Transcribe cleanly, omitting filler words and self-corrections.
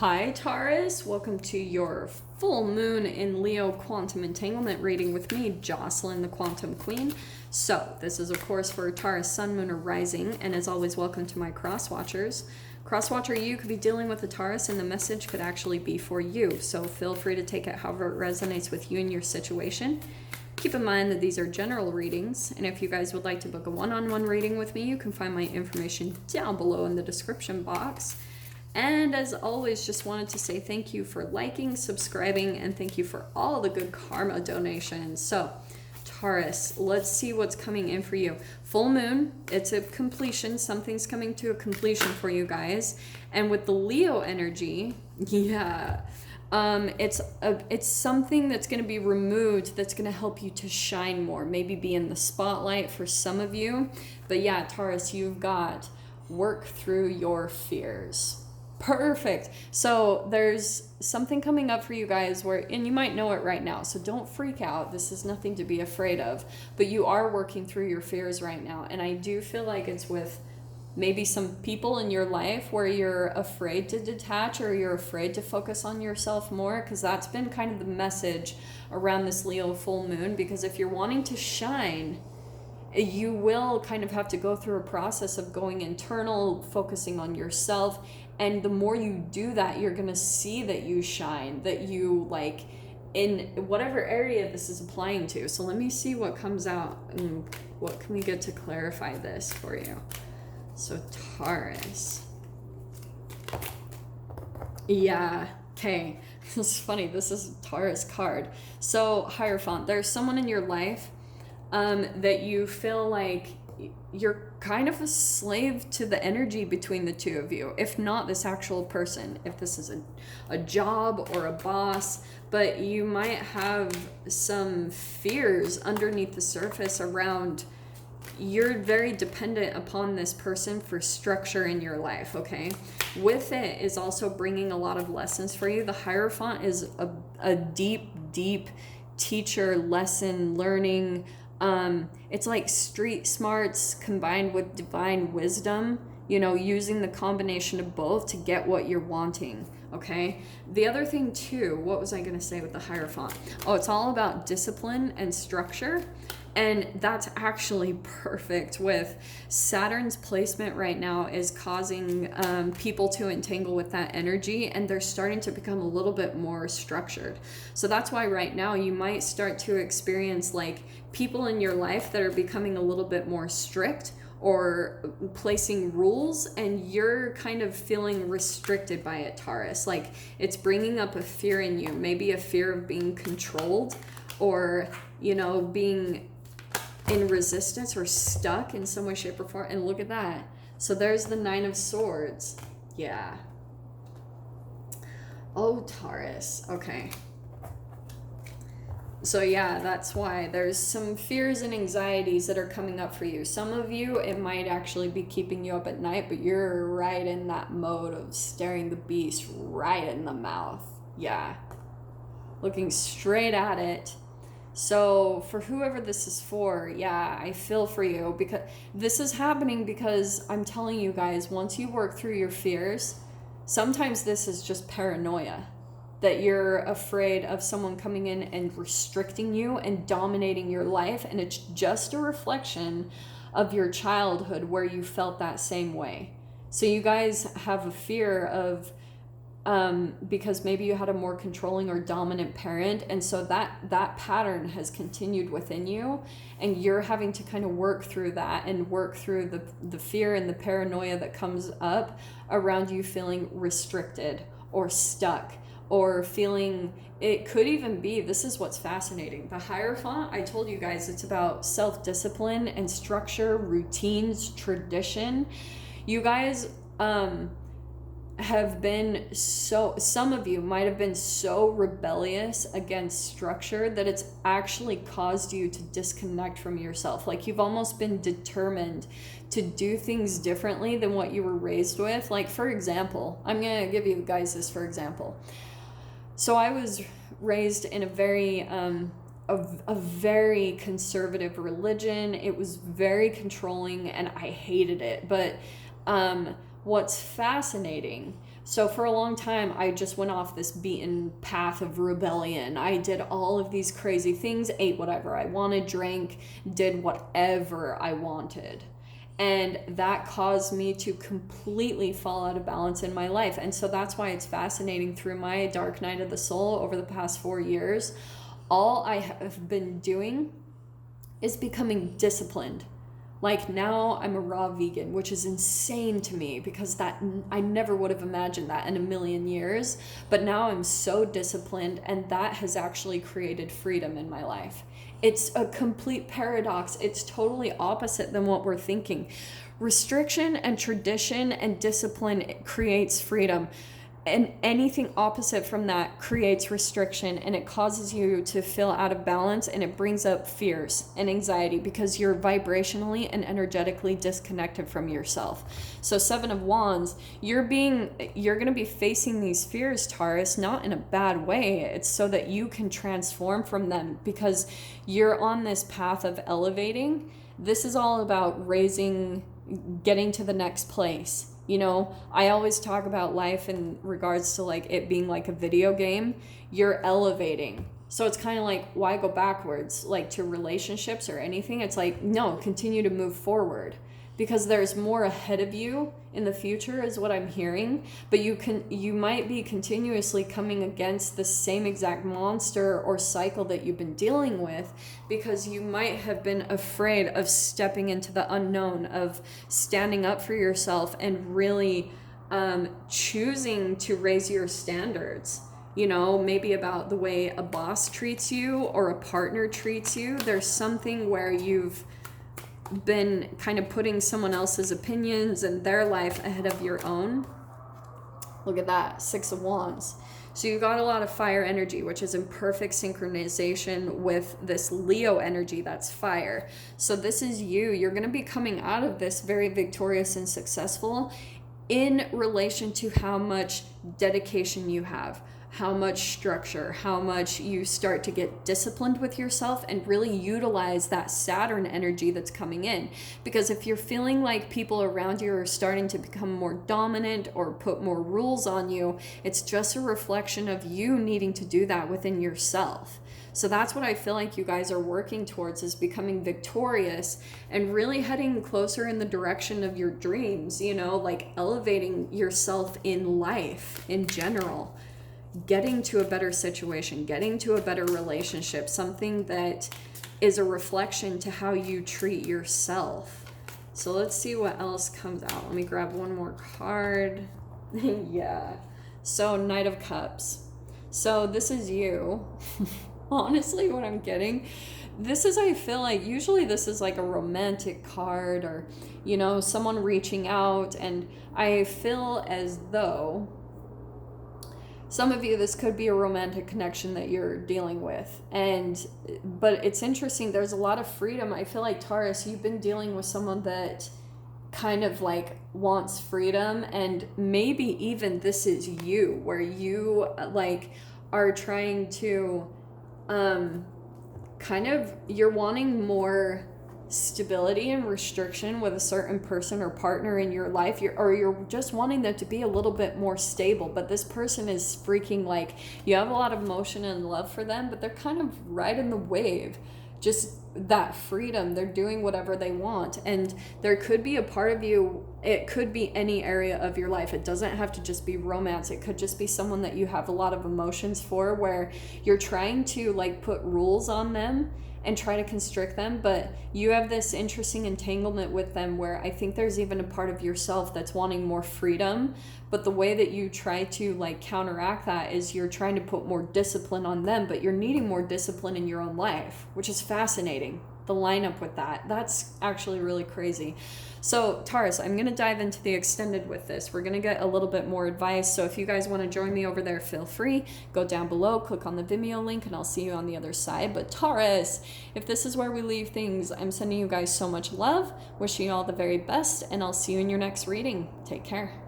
Hi Taurus, welcome to your full moon in Leo quantum entanglement reading with me, Jocelyn the Quantum Queen. So this is of course for Taurus sun, moon, or rising, and as always welcome to my cross watchers. Cross watcher, you could be dealing with a Taurus and the message could actually be for you, so feel free to take it however it resonates with you and your situation. Keep in mind that these are general readings, and if you guys would like to book a one-on-one reading with me, you can find my information down below in the description box. And as always, just wanted to say thank you for liking, subscribing, and thank you for all the good karma donations. So, Taurus, let's see what's coming in for you. Full moon, it's a completion. Something's coming to a completion for you guys. And with the Leo energy, it's something that's going to be removed that's going to help you to shine more. Maybe be in the spotlight for some of you. But yeah, Taurus, you've got work through your fears. Perfect. So there's something coming up for you guys and you might know it right now, so don't freak out. This is nothing to be afraid of, but you are working through your fears right now. And I do feel like it's with maybe some people in your life where you're afraid to detach or you're afraid to focus on yourself more, because that's been kind of the message around this Leo full moon. Because if you're wanting to shine, you will kind of have to go through a process of going internal, focusing on yourself. And the more you do that, you're going to see that you shine, that you like in whatever area this is applying to. So let me see what comes out and what can we get to clarify this for you. So Taurus. Yeah. Okay. This is funny. This is a Taurus card. So Hierophant, there's someone in your life that you feel like you're kind of a slave to the energy between the two of you, if not this actual person, if this is a job or a boss, but you might have some fears underneath the surface around you're very dependent upon this person for structure in your life, okay? With it is also bringing a lot of lessons for you. The Hierophant is a deep teacher, lesson learning. It's like street smarts combined with divine wisdom, you know, using the combination of both to get what you're wanting, okay? The other thing too, what was I going to say with the Hierophant? Oh, it's all about discipline and structure. And that's actually perfect with Saturn's placement right now is causing people to entangle with that energy, and they're starting to become a little bit more structured. So that's why right now you might start to experience like people in your life that are becoming a little bit more strict or placing rules, and you're kind of feeling restricted by it, Taurus. Like it's bringing up a fear in you, maybe a fear of being controlled or, you know, being in resistance or stuck in some way, shape, or form. And look at that. So there's the Nine of Swords. Yeah. Oh, Taurus. Okay. So yeah, that's why there's some fears and anxieties that are coming up for you. Some of you, it might actually be keeping you up at night, but you're right in that mode of staring the beast right in the mouth. Yeah. Looking straight at it. So for whoever this is for, yeah, I feel for you, because this is happening because I'm telling you guys, once you work through your fears, sometimes this is just paranoia, that you're afraid of someone coming in and restricting you and dominating your life. And it's just a reflection of your childhood where you felt that same way. So you guys have a fear of because maybe you had a more controlling or dominant parent, and so that pattern has continued within you, and you're having to kind of work through that and work through the fear and the paranoia that comes up around you feeling restricted or stuck, or feeling, it could even be, this is what's fascinating, the Hierophant, I told you guys, it's about self-discipline and structure, routines, tradition. You guys have been some of you might have been so rebellious against structure that it's actually caused you to disconnect from yourself. Like you've almost been determined to do things differently than what you were raised with. Like for example, I'm gonna give you guys this for example. So I was raised in a very very conservative religion. It was very controlling and I hated it, but what's fascinating So for a long time, I just went off this beaten path of rebellion. I did all of these crazy things, ate whatever I wanted, drank, did whatever I wanted. And that caused me to completely fall out of balance in my life. And so that's why it's fascinating, through my dark night of the soul over the past 4 years, all I have been doing is becoming disciplined. Like now I'm a raw vegan, which is insane to me, because that I never would have imagined that in a million years. But now I'm so disciplined, and that has actually created freedom in my life. It's a complete paradox. It's totally opposite than what we're thinking. Restriction and tradition and discipline creates freedom. And anything opposite from that creates restriction, and it causes you to feel out of balance, and it brings up fears and anxiety because you're vibrationally and energetically disconnected from yourself. So 7 of Wands, you're going to be facing these fears, Taurus, not in a bad way. It's so that you can transform from them, because you're on this path of elevating. This is all about getting to the next place. You know, I always talk about life in regards to like it being like a video game. You're elevating. So it's kind of like, why go backwards? Like to relationships or anything. It's like, no, continue to move forward, because there's more ahead of you in the future is what I'm hearing. But you might be continuously coming against the same exact monster or cycle that you've been dealing with, because you might have been afraid of stepping into the unknown, of standing up for yourself and really choosing to raise your standards. You know, maybe about the way a boss treats you or a partner treats you. There's something where you've been kind of putting someone else's opinions and their life ahead of your own. Look at that, 6 of Wands. So you got a lot of fire energy, which is in perfect synchronization with this Leo energy that's fire. So this is you. You're going to be coming out of this very victorious and successful in relation to how much dedication you have, how much structure, how much you start to get disciplined with yourself and really utilize that Saturn energy that's coming in. Because if you're feeling like people around you are starting to become more dominant or put more rules on you, it's just a reflection of you needing to do that within yourself. So that's what I feel like you guys are working towards, is becoming victorious and really heading closer in the direction of your dreams, you know, like elevating yourself in life in general. Getting to a better situation, getting to a better relationship, something that is a reflection to how you treat yourself. So let's see what else comes out. Let me grab one more card. Yeah. So Knight of Cups. So this is you. Honestly, what I'm getting, this is, I feel like usually this is like a romantic card, or, you know, someone reaching out. And I feel as though some of you, this could be a romantic connection that you're dealing with. But it's interesting. There's a lot of freedom. I feel like, Taurus, you've been dealing with someone that kind of like wants freedom, and maybe even this is you, where you like are trying to you're wanting more stability and restriction with a certain person or partner in your life, you're just wanting them to be a little bit more stable. But this person is freaking, like, you have a lot of emotion and love for them, but they're kind of riding the wave, just that freedom. They're doing whatever they want. And there could be a part of you, it could be any area of your life. It doesn't have to just be romance. It could just be someone that you have a lot of emotions for, where you're trying to like put rules on them and try to constrict them, but you have this interesting entanglement with them where I think there's even a part of yourself that's wanting more freedom. But the way that you try to like counteract that is you're trying to put more discipline on them, but you're needing more discipline in your own life, which is fascinating. The lineup with that's actually really crazy. So Taurus, I'm going to dive into the extended with this. We're going to get a little bit more advice. So if you guys want to join me over there, feel free. Go down below, click on the Vimeo link, and I'll see you on the other side. But Taurus, if this is where we leave things, I'm sending you guys so much love, wishing you all the very best, and I'll see you in your next reading. Take care.